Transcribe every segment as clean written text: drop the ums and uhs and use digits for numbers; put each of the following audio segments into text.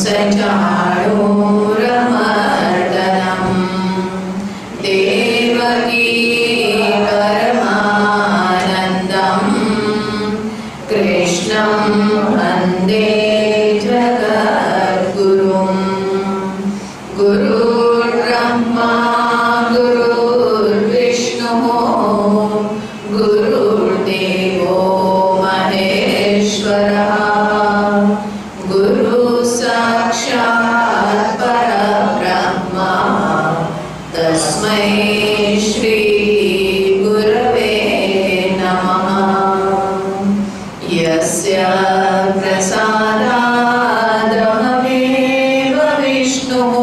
सचाणूरमर्दनं देवकी परमानन्दं कृष्णं वन्दे जगद्गुरुं गुरुर्ब्रह्मा गुरुर्विष्णुः गुरुर्देवो महेश्वरः गुरु साक्षात् परब्रह्मा तस्मै श्री गुरवे नमः। यस्य प्रसादादहमेव विष्णुः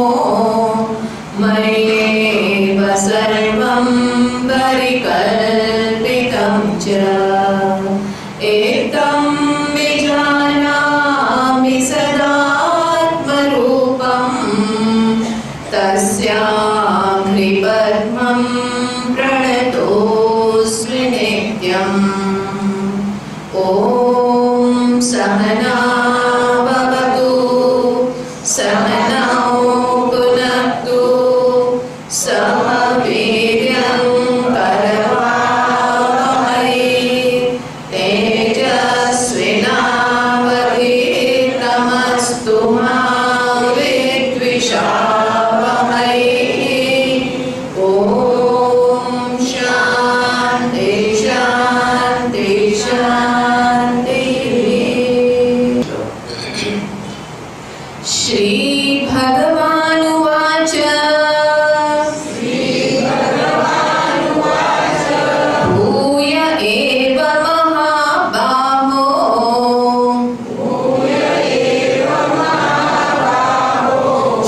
मय्येव सर्वं परिकल्पितं च एतं विजानामि सदात्मरूपं तस्याङ्घ्रिपद्मं प्रणतोऽस्मि नित्यम्। ॐ सहना भवतु सहनौ भुनक्तु सह वीर्यं करवावहै तेजस्विनावधीतमस्तु मा विद्विषावहै। ॐ शान्ति शान्ति शान्तिः। श्री भगवानुवाच भूय एव महाबाहो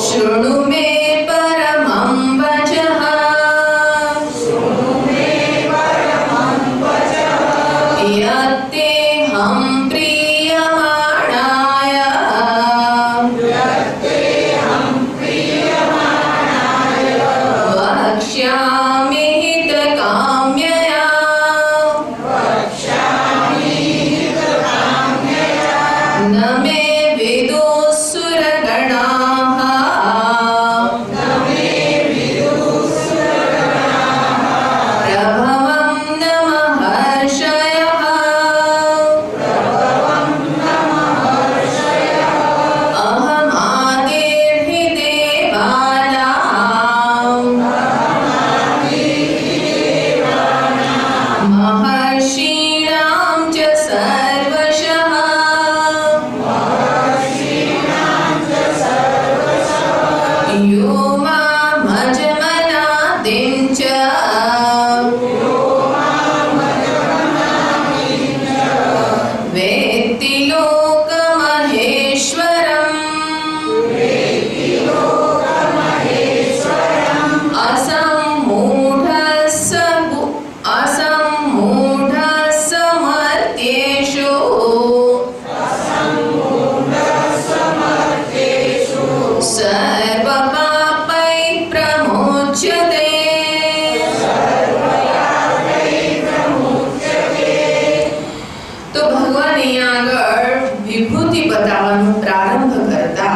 शृणु मे परमं वचः यत्तेऽहं प्रीयमाणाय वक्ष्यामि हितकाम्यया न मे विदुः सुरगणाः प्रभवं न महर्षयः अहमादिर्हि देवानां महर्षीणां च सर्वशः यो मामजमनादिं च वेत्ति लोकमहेश्वरम् असम्मूढः समर्थ्येषु सर्वपापैः प्रमुच्यते। તો ભગવાન અહીંયા આગળ વિભૂતિ બતાવવાનું પ્રારંભ કરતા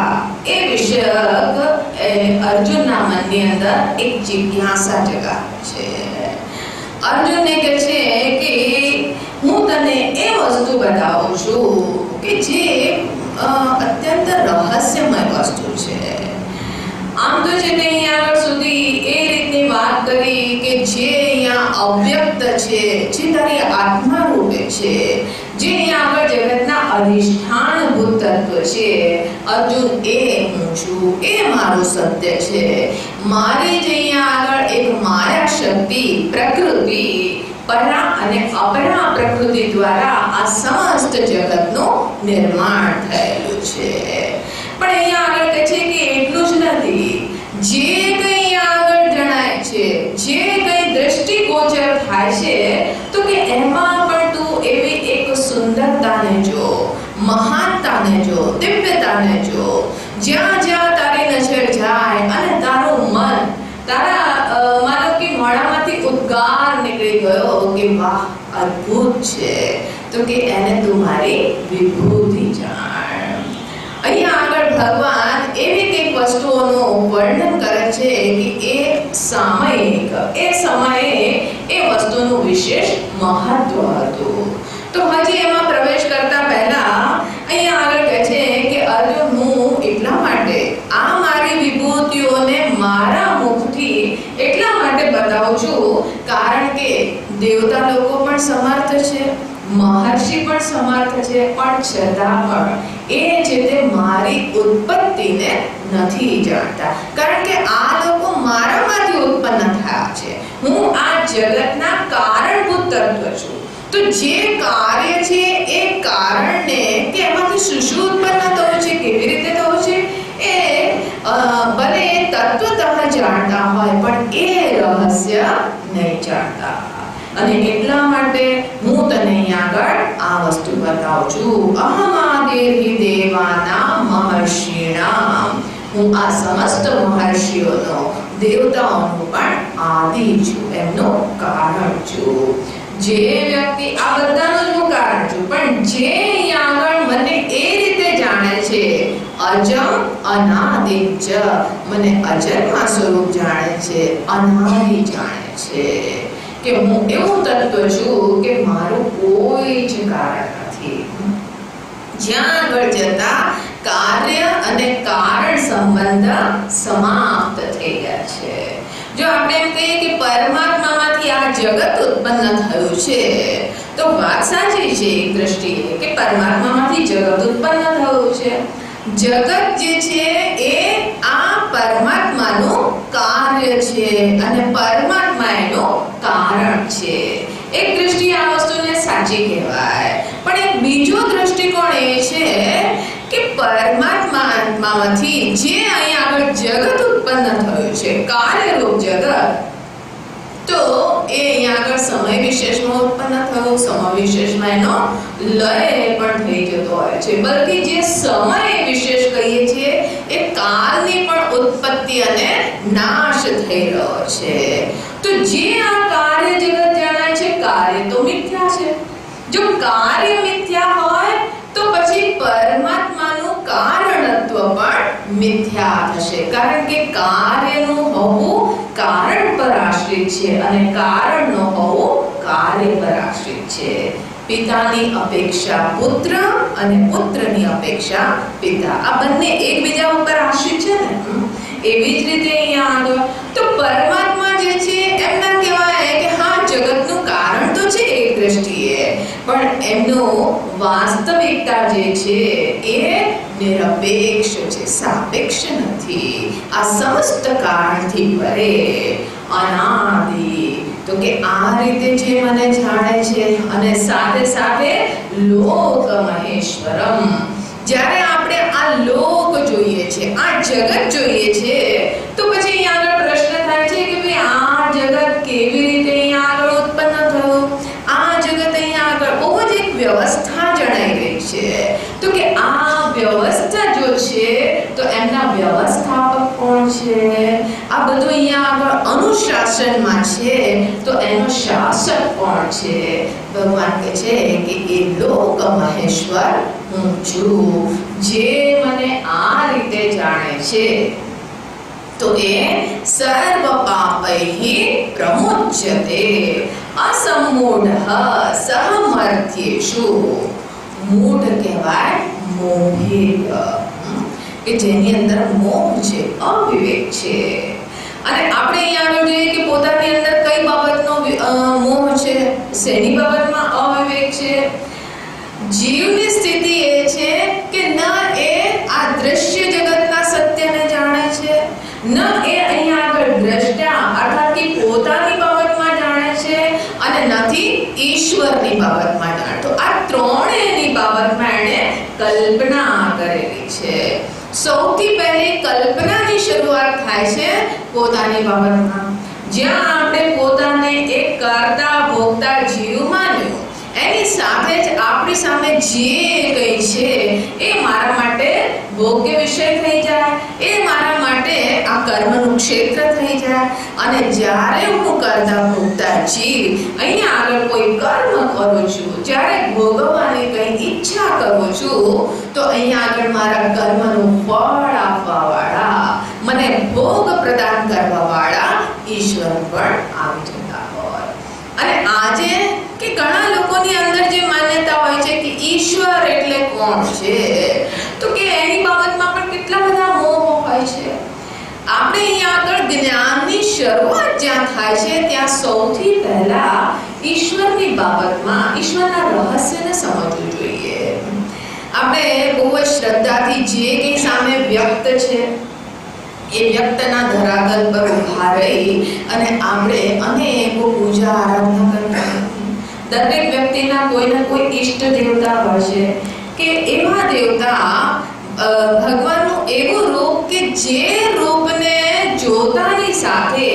એ વિષયક અર્જુનના મનની અંદર એક જિજ્ઞાસા જગાવે છે। અર્જુનને કહે છે કે હું તને એ વસ્તુ બતાવું છું કે જે અત્યંત રહસ્યમય વસ્તુ છે। આમ તો છે ને અહીંયા આગળ સુધી એ રીતની વાત કરી કે જે અહીંયા અવ્યક્ત છે, જે તારી આત્મા રૂપે છે, જે અહીંયા આગળ જગતના અધિષ્ઠાનભૂત તત્વ છે, અર્જુન એ હું છું, એ મારું સત્ય છે। મારી જે અહીંયા આગળ એક માયા શક્તિ પ્રકૃતિ પરા અને અપરા પ્રકૃતિ દ્વારા આ સમસ્ત જગતનું નિર્માણ થયેલું છે। પણ અહીંયા આગળ કહે છે કે એટલું જ નથી, જે કંઈ અહીંયા આગળ જણાય છે, જે કંઈ દૃષ્ટિગોચર થાય છે, તો કે એમાં પણ તું એવી એક સુંદરતાને જો, મહાનતાને જો, દિવ્યતાને જો, જ્યાં જ્યાં તારી નજર જાય અને તારું મન તારા માનો કે મોઢામાંથી ઉદ્ગાર નીકળી ગયો કે વાહ અદ્ભુત છે, તો કે એને તું મારી વિભૂતિ જાણ। અહીંયા આગળ ભગવાન એવી કંઈક વસ્તુઓનું વર્ણન કરે છે કે એ સમયે એ વસ્તુનું વિશેષ મહત્વ હતું. તો હજી એમાં પ્રવેશ કરતા પહેલા અહીંયા આગળ કહે છે કે અર્જુન, હું એટલા માટે આ મારી વિભૂતિઓને મારા મુખથી એટલા માટે બતાવું છું કારણ કે દેવતા લોકો પણ સમર્થ છે, મહર્ષિ પણ સમર્થ છે, પણ છતાં પણ એ છે તે મારી ઉત્પત્તિને નથી જાણતા. કારણ કે આ લોકો મારામાંથી ઉત્પન્ન થયા છે. હું આ જગતના કારણભૂત તત્વ છું. તો જે કાર્ય છે એ કારણને કે એમાંથી શું શું ઉત્પન્ન થયું છે, કેવી રીતે થયું છે, એ ભલે તત્વતઃ જાણતા હોય પણ એ રહસ્ય નહીં જાણતા. અને એટલા માટે હું તને અહીં આગળ આ વસ્તુ બતાવું છું. અહમાદેહી દેવાનાં મહર્ષિણામ, હું આ સમસ્ત મહર્ષિઓનો, દેવતાઓનો પણ આદિ છું, એમનો કારણ છું. જે વ્યક્તિ આ બધાનું જ હું કારણ છું, પણ જે અહીં આગળ મને એ રીતે જાણે છે, અજમ અનાદિચ, મને અજન્મા સ્વરૂપ જાણે છે, અનાદિ જાણે છે, કે હું એવું તત્વ છું કે મારું કોઈ જ કારણ નથી. જ્યાં આગળ જતા કાર્ય અને કારણ સંબંધ સમાપ્ત થઈ ગયા છે. જો આપણે એમ કહીએ કે પરમાત્મામાંથી આ જગત ઉત્પન્ન થયું છે, તો વાત સાચી છે એક દ્રષ્ટિએ કે પરમાત્મામાંથી જગત ઉત્પન્ન થયું છે. જગત જે છે એ આ પરમાત્માનું કાર્ય છે અને પરમાત્મા એનું કારણ છે. એક દ્રષ્ટિએ આ વસ્તુને સાચી કહેવાય, પણ એક બીજો દ્રષ્ટિકોણ એ છે કે પરમાત્મામાંથી જે અહીં આગળ જગત ઉત્પન્ન થયું છે, કાર્યરૂપ જગત, તો એ અહીં આગળ સમય વિશેષમાં ઉત્પન્ન થયું. સમય વિશેષમાં એનો લય પણ થઈ જતો હોય છે. બલ્કિ જે સમય વિશેષ કહીએ છીએ એ કાળની પણ ઉત્પત્તિ અને નાશ થઈ રહ્યો છે. તો જે આ કાર્ય જગત જણાય છે, કાર્ય તો મિથ્યા છે. જો કાર્ય મિથ્યા હોય તો પછી પરમાત્માનું કારણત્વ પણ મિથ્યા થશે. કારણ કે કાર્યનું હોવું કારણ પર આશ્રિત છે અને કારણનો હોવો કાર્ય પર આશ્રિત છે. પિતાની અપેક્ષા પુત્ર અને પુત્રની અપેક્ષા પિતા, આ બંને એકબીજા ઉપર આશ્રિત છે ને. એવી જ રીતે અહીંયા આગળ તો પરમાત્મા જે છે એમના કહેવાય કે હા જગતનું કારણ તો છે એક દ્રષ્ટિએ, પણ એમનું વાસ્તવિકતા જે છે એ નિરપેક્ષ છે, સાપેક્ષ નથી. આ સમસ્ત કારણથી પરે, અનાદિ. તો કે આ રીતે જે મને જાણે છે અને સાથે સાથે લોક મહેશ્વરમ. જ્યારે આપણે આ લોક જોઈએ છે, આ જગત જોઈએ છે, તો પછી અહીંયા આગળ પ્રશ્ન થાય છે કે ભાઈ આ જગત કેવી રીતે અહીંયા આગળ ઉત્પન્ન થયું? આ જગત અહીંયા આગળ બહુ જ એક વ્યવસ્થા જણાઈ રહી છે. તો કે આ વ્યવસ્થા જો છે તો એમના વ્યવસ્થાપક કોણ છે? આ બધું અહીંયા આગળ અનુશાસનમાં છે, તો એનો શાસક કોણ છે? ભગવાન કહે છે કે એ લોક મહેશ્વર હું છું. જે મને આ રીતે જાણે છે તો એ સર્વ પાપૈઃ પ્રમુચ્યતે અસમ્મૂઢઃ સહમર્થ્યેષુ. મૂઢ કહેવાય મોહિત, કે જેની અંદર મોહ છે, અવિવેક છે. અને આપણે અહીંયા આગળ જોઈએ કે પોતાની અંદર કઈ બાબતનો મોહ છે, શેની બાબતમાં અવિવેક છે? જીવની સ્થિતિ એ છે કે ન એ આ દ્રશ્ય જગતના સત્યને જાણે છે, ન એ અહીંયા આગળ દ્રષ્ટા અર્થાત કે પોતાની બાબતમાં જાણે છે, અને નથી ઈશ્વરની બાબતમાં જાણતો. આ ત્રણેયની બાબતમાં એણે કલ્પના કરેલી છે. સૌથી પહેલી કલ્પનાની શરૂઆત થાય છે પોતાની બાબતમાં. જ્યાં આપણે પોતાને એક કરતા ભોગતા જીવ માન્યું, એની સાથે જ આપણી સામે જે કંઈ છે એ મારા માટે ભોગ્ય વિષય થઈ જાય, એ મારા માટે આ કર્મનું ક્ષેત્ર થઈ જાય. અને જ્યારે હું કરતા ભોગતા જીવ અહીંયા આગળ કોઈ કર્મ કરું છું, જ્યારે ભોગવવાની કંઈ કરવાની ઈચ્છા કરું છું તો અહીંયા આગળ મારા કર્મનું ફળ આપવાવાળા, મને ભોગ પ્રદાન કરવાવાળા ઈશ્વર પણ આવી જતા હોય. અને આજે કે ઘણા લોકોની અંદર જે માન્યતા હોય છે કે ઈશ્વર એટલે કોણ છે, તો કે એની બાબતમાં પણ કેટલા બધા મોહ હોય છે. આપણે અહીંયા આગળ જ્ઞાનની શરૂઆત જ્યાં થાય છે ત્યાં સૌથી પહેલા ઈશ્વરની બાબતમાં ઈશ્વરના રહસ્યને સમજવું જોઈએ. આપણે બહુ જ શ્રદ્ધાથી જે કંઈ સામે વ્યક્ત છે એ વ્યક્તના ધરાતલ પર ઉભા રહી અને આપણે અનેકો પૂજા આરાધના કરતા. દરેક વ્યક્તિના કોઈને કોઈ ઈષ્ટ દેવતા હોય છે કે એવા દેવતા ભગવાનનું એવું રૂપ કે જે રૂપને જોતાની સાથે,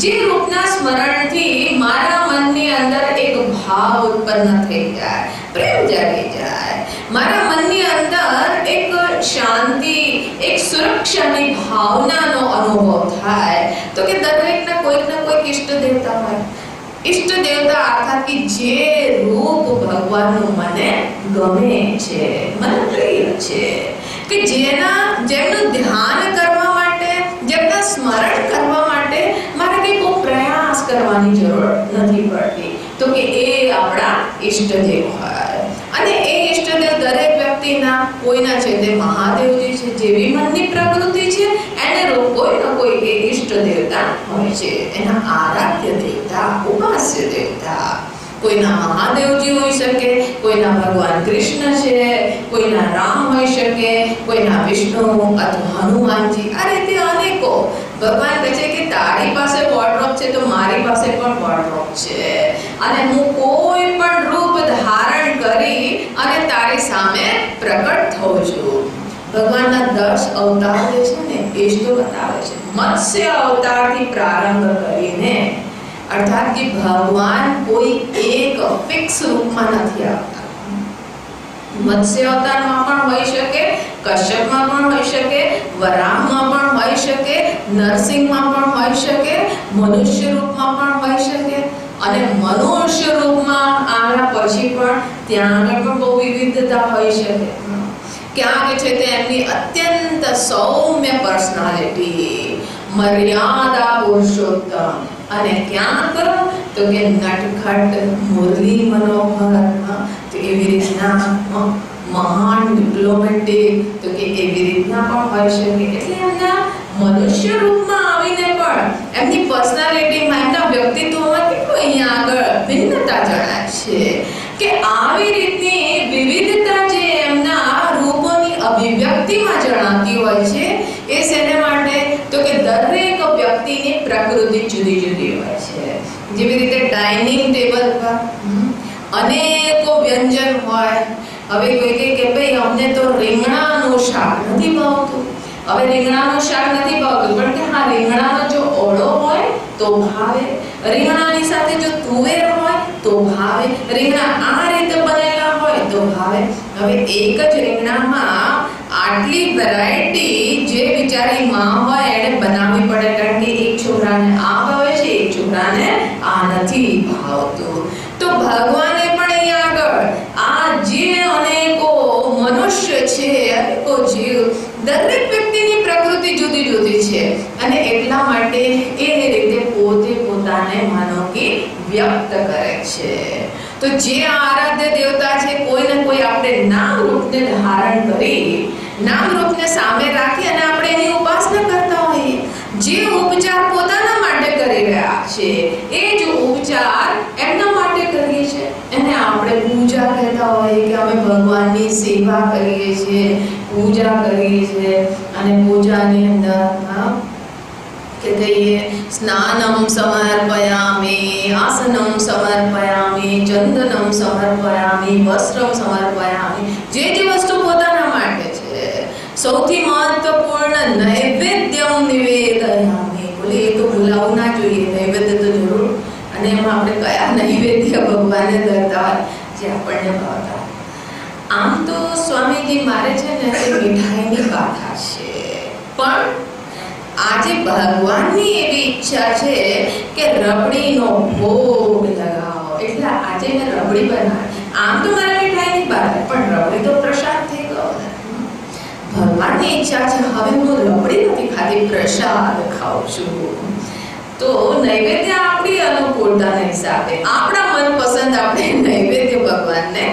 જે રૂપના સ્મરણથી મારા મનની અંદર એક ભાવ ઉત્પન્ન થઈ જાય, પ્રેમ જાગી જાય, મારા મનની અંદર એક શાંતિ, એક સુરક્ષાની ભાવનાનો અનુભવ થાય. તો કે દરેકના કોઈક ના કોઈક ઈષ્ટ દેવતા હોય. ઈષ્ટ દેવતા અર્થાત કે જે રૂપ ભગવાનનું મને ગમે છે, મને પ્રિય છે, કે જેમનું ધ્યાન કરવા માટે, જેમના સ્મરણ કરવા માટે મારે કંઈ બહુ પ્રયાસ કરવાની જરૂર નથી પડતી. તો કે એ આપણા ઈષ્ટદેવ હોય. અને એ ઈષ્ટદેવ દરેક વ્યક્તિના કોઈના છે તે મહાદેવજી છે, જેવી મનની પ્રકૃતિ છે એને કોઈ ના કોઈ એ ઈષ્ટ દેવતા હોય છે, એના આરાધ્ય દેવતા, ઉપાસ્ય દેવતા. કોઈના મહાદેવજી હોઈ શકે, કોઈના ભગવાન કૃષ્ણ છે, કોઈના રામ હોઈ શકે, કોઈના વિષ્ણુ અથવા હનુમાનજી. આ રીતે અનેકો. ભગવાન કહે છે કે તારી પાસે વોર્ડરોબ છે તો મારી પાસે પણ વોર્ડરોબ છે, અને હું કોઈ પણ રૂપ ધારણ કરી અને તારી સામે પ્રકટ થઉં છું. ભગવાનના 10 અવતાર જે છે ને એ જ તો બતાવે છે. મત્સ્ય અવતારથી પ્રારંભ કરીને, અર્થાત કે ભગવાન કોઈ એક ફિક્સ રૂપમાં નથી આવતા. મત્સ્ય અવતારમાં પણ હોઈ શકે, કશ્યપમાં પણ હોઈ શકે, વરાહમાં પણ હોઈ શકે, નરસિંહમાં પણ હોઈ શકે, મનુષ્ય રૂપમાં પણ હોઈ શકે. અને મનુષ્ય રૂપમાં આવ્યા પછી પણ ત્યાં આગળ પણ બહુ વિવિધતા હોઈ શકે. ક્યાંક છે તે એમની અત્યંત સૌમ્ય પર્સનાલિટી, મર્યાદા પુરુષોત્તમ, અને ક્યાંક તો કે નટખટ મુરલી મનોહર, તો એવી રીતના મહાન ડિપ્લોમેટિક, તો કે એવી રીતના પણ હોઈ શકે. એટલે એમના મનુષ્ય રૂપમાં આવીને પણ એમની પર્સનાલિટીમાં, એમના વ્યક્તિત્વમાં કેટલું અહીંયા આગળ ભિન્નતા જણાય છે. કે આવી રીતની વિવિધતા જે એમના રૂપોની અભિવ્યક્તિમાં જણાતી હોય છે એ શેને માટે, તો કે દરેક વ્યક્તિની પ્રકૃતિ જુદી જુદી હોય છે. જેવી રીતે ડાઇનિંગ ટેબલ પર અનેકો વ્યંજન હોય. હવે કોઈ કહે કે ભાઈ અમને તો રીંગણાનું શાક નથી ભાવતું. હવે રીંગણાનું શાક નથી ભાવતું, પણ કે હા રીંગણાનો જો ઓળો હોય તો ભાવે, રીંગણાની સાથે જો તુવેર હોય તો ભાવે, રીંગણા આ રીતે બનેલા હોય તો ભાવે. હવે એક જ રીંગણામાં આટલી વેરાયટી જે બિચારી માં હોય એને બનાવવી પડે, કારણ કે એક છોકરાને આ ભાવે છે, એક છોકરાને આ નથી ભાવતું. તો ભગવાને પણ અહીંયા આગળ આ જે અનેકો મનુષ્ય છે, અનેકો જીવ, દરેક વ્યક્તિની પ્રકૃતિ જુદી જુદી છે, અને એટલા માટે એ રીતે પોતે પોતાને માનો કે વ્યક્ત કરે છે. તો જે આરાધ્ય દેવતા છે, કોઈ ને કોઈ આપણે નામ રૂપને ધારણ કરી, નામ રૂપને સામે રાખી અને આપણે એની ઉપાસના કરતા હોઈએ. જે ઉપચાર પોતાના માટે કરી રહ્યા છે એ જ ઉપચાર એમના માટે કરીએ છીએ, એને આપણે પૂજા કહેતા હોઈએ કે અમે ભગવાનની સેવા કરીએ છીએ, પૂજા કરીએ છીએ. અને પૂજાની અંદર કે કહીએ સ્નાનમ સમર્પયામિ, આસનમ સમર્પયામિ, ચંદનમ સમર્પયામિ, વસ્ત્રમ સમર્પયામિ. જે વસ્તુ પોતાના માટે છે, સૌથી મહત્વપૂર્ણ નૈવેદ્યમ નિવેદયામિ. બોલે એ તો ભૂલાવું ના જોઈએ, નૈવેદ્ય તો જરૂર. અને એમાં આપણે કયા નૈવેદ્ય ભગવાનને ધરતા હોય જે આપણને ભાવતા. આમ તો સ્વામીજી મારે છે ને તે મીઠાઈની ગાથા છે, પણ આજે ભગવાનની એવી ઈચ્છા છે કે રબડીનો ભોગ લગાવો. એટલે આજે મેં રબડી બનાવી. આમ તો મારે મીઠાઈની વાત, પણ ઈચ્છા છે હવે હું રબડી નથી ખાતી, પ્રસાદ ખાઉં છું. તો નૈવેદ્ય આપણી અનુકૂળતાના હિસાબે આપણા મનપસંદ આપણે નૈવેદ્ય ભગવાનને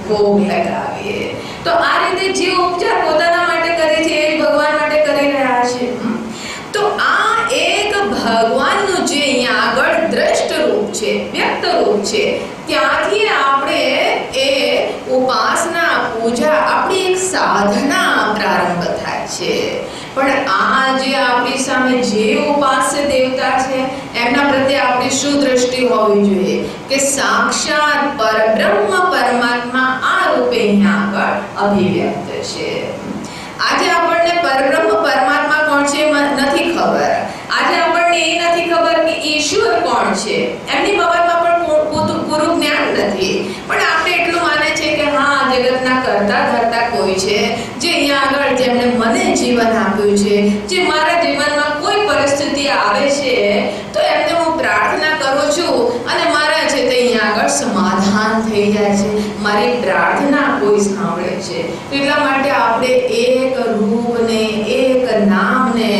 ભોગ લગાવીએ. તો આ રીતે જે ઉપચાર પોતાના માટે કરે છે એ ભગવાન માટે કરી રહ્યા છે. તો આ એક ભગવાનનું જે અહીંયા આગળ દ્રષ્ટ રૂપ છે, વ્યક્ત રૂપ છે, ત્યાંથી આપણે એ ઉપાસના પૂજા આપણી એક સાધના પ્રારંભ થાય છે. પણ આ જે આપણી સામે જે ઉપાસ્ય દેવતા છે એમના પ્રત્યે આપણી શું દ્રષ્ટિ હોવી જોઈએ કે સાક્ષાત પરબ્રહ્મ પરમાત્મા આ રૂપે અહીંયા આગળ અભિવ્યક્ત છે. આજે આપણને પરબ્રહ્મ પરમાત્મા કોણ છે નથી ખબર. આજે આપણને એ નથી ખબર કે ઈશ્વર કોણ છે, એમની બાબતમાં પણ પૂરું જ્ઞાન નથી. પણ આપણે એટલું માને છે કે હા જગતના કરતા ધરતા કોઈ છે જે અહીંયા આગળ જેમણે મને જીવન આપ્યું છે, જે મારા જીવનમાં કોઈ પરિસ્થિતિ આવે છે તો એમને હું પ્રાર્થના કરું છું અને મારા છે તે અહીંયા આગળ સમાધાન થઈ જાય છે, મારી પ્રાર્થના કોઈ સાંભળે છે. એટલા માટે આપણે એક રૂપને એક નામને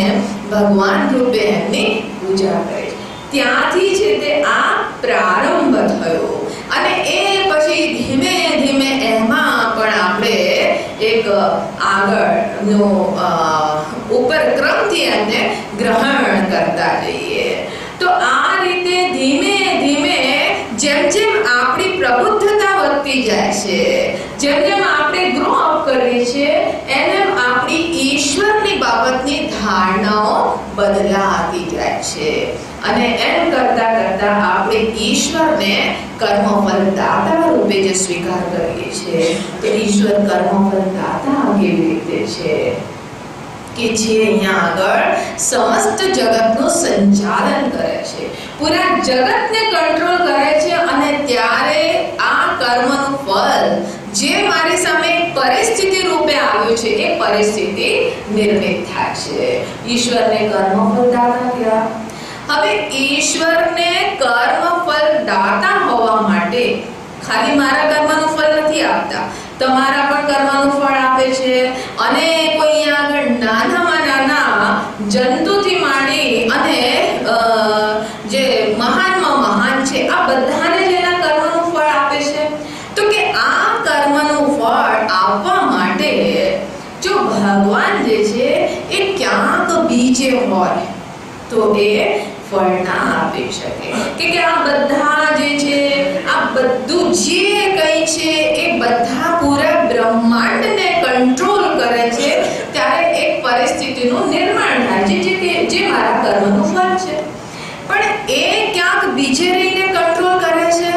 ભગવાન રૂપે એમની પૂજા કરી. ત્યાંથી છે તે આ પ્રારંભ થયો અને એ પછી ધીમે ધીમે એમાં પણ આપણે એક આગળનો ઉપરક્રમથી એમને ગ્રહણ કરતા જઈએ. તો આ રીતે ધીમે ધીમે જેમ જેમ આપણી પ્રબુદ્ધતા વધતી જાય છે, જેમ જેમ આપણે ગ્રો અપ કરીએ છીએ એમ આપણી ઈશ્વરની બાબતની ધારણાઓ બદલાતી જાય છે. અને એમ કરતા કરતા આપણે ઈશ્વરને કર્મફળ દાતા રૂપે જે સ્વીકાર કરીએ છીએ તો ઈશ્વર કર્મફળ દાતા કેવી રીતે છે કે જે અહીંયા આગળ સમસ્ત જગતનું સંચાલન કરે છે, પૂરા જગતને કંટ્રોલ કરે છે. અને ત્યારે આ કર્મનું ફળ જે મારી સામે પરિસ્થિતિ રૂપે આવ્યું છે એ પરિસ્થિતિ નિર્મિત થાય છે. ઈશ્વરને કર્મફળ દાતા કહેવાય. હવે ઈશ્વરને કર્મફળ દાતા હોવા માટે ખાલી મારા કર્મનું ફળ નથી આપતા, તમારા પણ કર્મનું ફળ આપે છે. અને કોઈ આગળ નાનામાં નાના જંતુથી માંડી અને જે મહાનમાં મહાન છે આ બધાને જેના કર્મનું ફળ આપે છે. તો કે આ કર્મનું ફળ આપવા માટે જો ભગવાન જે છે એ ક્યાંક બીજે હોય તો એ ફળ ના આપી શકે. કે આ બધા જે છે આ બધું જે કંઈ છે એ બધા પૂરા બ્રહ્માંડને કંટ્રોલ કરે છે ત્યારે એક પરિસ્થિતિનું નિર્માણ થાય છે જે મારા કર્મનું ફળ છે. પણ એ ક્યાંક બીજે રહીને કંટ્રોલ કરે છે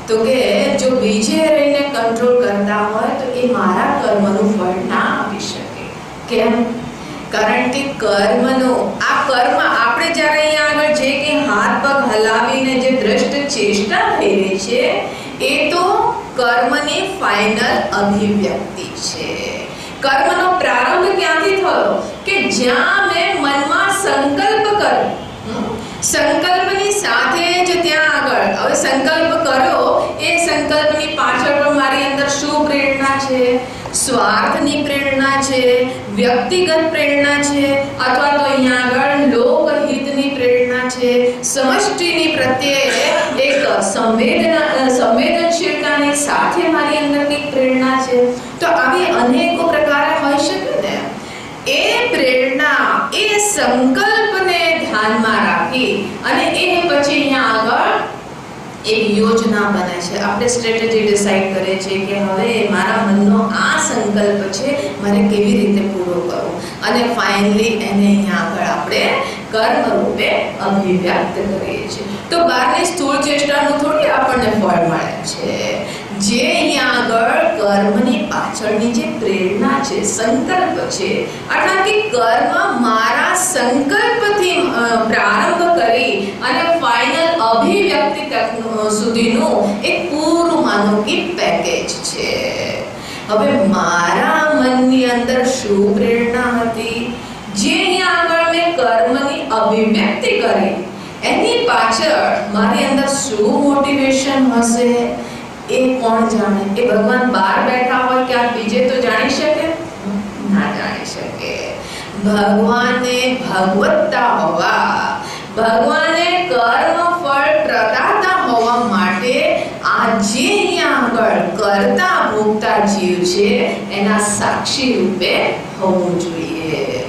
તો કે જો બીજે રહીને કંટ્રોલ કરતા હોય તો એ મારા કર્મનું ફળ ના આપી શકે. કેમ? કારણ કે કર્મનો આ કર્મ આપણે જ્યારે અહીંયા આગળ જે કે હાથ પગ હલાવીને જે દ્રષ્ટ ચેષ્ટા થઈ રહી છે એ તો કર્મની ફાઇનલ અભિવ્યક્તિ છે. કર્મનો પ્રારંભ ક્યાંથી થયો કે જ્યાં મેં મનમાં સંકલ્પ કર્યો, સંકલ્પની સાથે જ ત્યાં આગળ હવે સંકલ્પ કર્યો એ સંકલ્પની પાછળ પણ મારી અંદર શું પ્રેરણા છે? સ્વાર્થની પ્રેરણા છે, વ્યક્તિગત પ્રેરણા છે, અથવા તો અહીંયા આગળ લોકહિતની પ્રેરણા છે, સમષ્ટિની પ્રત્યે એક સંવેદનશીલતાની સાથે મારી અંદર કંઈક પ્રેરણા છે. તો આવી અનેકો પ્રકારે હોઈ શકે ને. એ પ્રેરણા એ સંકલ્પને ધ્યાનમાં રાખી અને એ પછી અહીંયા આગળ એક યોજના બને છે. આપણે સ્ટ્રેટેજી ડિસાઈડ કરીએ છીએ કે હવે મારા મનનો આ સંકલ્પ છે મારે કેવી રીતે પૂરો કરવો અને ફાઇનલી એને અહીંયા આગળ આપણે કર્મ રૂપે અભિવ્યક્ત કરીએ છીએ. તો બહારની સ્થૂળ ચેષ્ટાનું થોડી આપણને ફળ મળે છે. જે અહીંયા આગળ કર્મની પાછળની જે પ્રેરણા છે, સંકલ્પ છે, અર્થાત કે કર્મ મારા સંકલ્પથી પ્રારંભ કરી અને ફાઇનલ અભિવ્યક્તિ તક સુધીનું એક પૂરું માનો કે પેકેજ છે. હવે મારા મનની અંદર શું પ્રેરણા હતી જે અહીંયા આગળ મેં કર્મની અભિવ્યક્તિ કરી એની પાછળ મારી અંદર શું મોટિવેશન હશે એ કોણ જાણે? એ ભગવાન બહાર બેઠા હોય ક્યાંક બીજે તો જાણી શકે ના જાણી શકે. ભગવાને ભગવત્તા હોવા, ભગવાને કર્મ ફળ પ્રદાતા હોવા માટે આ જે અહીંયા આગળ કરતા ભોગતા જીવ છે એના સાક્ષી રૂપે હોવું જોઈએ.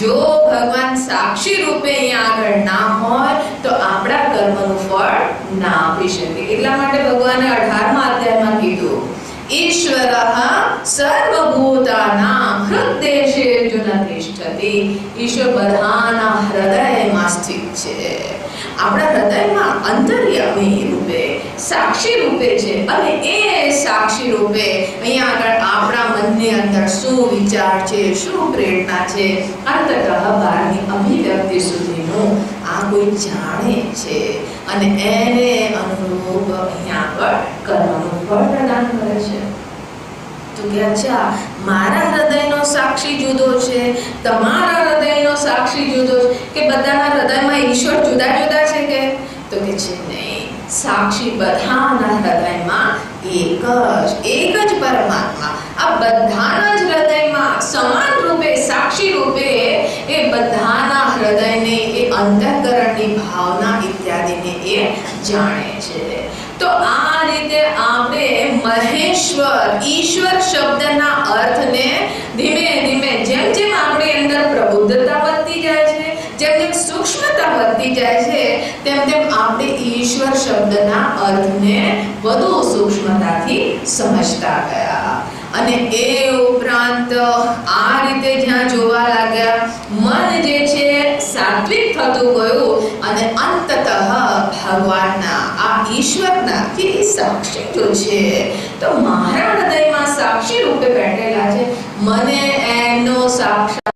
જો ભગવાન સાક્ષી રૂપે અહીંયા આગળ ના હોય તો આપણા કર્મનું ફળ ના આપી શકે. એટલા માટે ભગવાને 18મા અધ્યાયમાં કીધું, ઈશ્વરઃ સર્વભૂતાનાં હૃદયે અર્જુન તિષ્ઠતિ. ઈશ્વર બધાના હૃદયમાં સ્થિત છે. આપણા હૃદયમાં અંતર્યામી રૂપે સાક્ષી રૂપે છે અને એ સાક્ષી રૂપે અહીંયા આગળ આપણા મનની અંદર શું વિચાર છે, શું પ્રેરણા છે, અંતતઃ બહારની અભિવ્યક્તિ સુધીનું આ કોઈ જાણે છે અને એને અનુરૂપ અહીંયા આગળ કર્મનું ફળ પ્રદાન કરે છે. તો કે અચ્છા, મારા હૃદયનો સાક્ષી જુદો છે, તમારા હૃદયનો સાક્ષી જુદો છે, કે બધાના હૃદયમાં ઈશ્વર જુદા જુદા છે કે? તો કે છે નહીં, સાક્ષી બધાના હૃદયમાં એક જ પરમાત્મા. આ બધાના જ હૃદયમાં સમાન રૂપે સાક્ષી રૂપે એ બધાના હૃદયને, એ અંતઃકરણની ભાવના ઇત્યાદિને એ જાણે છે. તો આ રીતે આપણે મહેશ્વર ઈશ્વર શબ્દના અર્થને ધીમે ધીમે જેમ જેમ આપણી અંદર પ્રબુદ્ધતા વધતી જાય છે, જેમ જેમ સૂક્ષ્મતા વધતી જાય છે, તેમ તેમ આપણે ઈશ્વર શબ્દના અર્થને વધુ સૂક્ષ્મતાથી સમજતા ગયા. અને એ ઉપરાંત આ રીતે જ્યાં જોવા લાગ્યા, મન જે છે સાત્વિક થતું ગયું અને અંતતઃ ભગવાનના, આ ઈશ્વરના જે સાક્ષી જો છે, તો મારા હૃદયમાં સાક્ષી રૂપે બેઠેલા છે, મને એમનો સાક્ષાત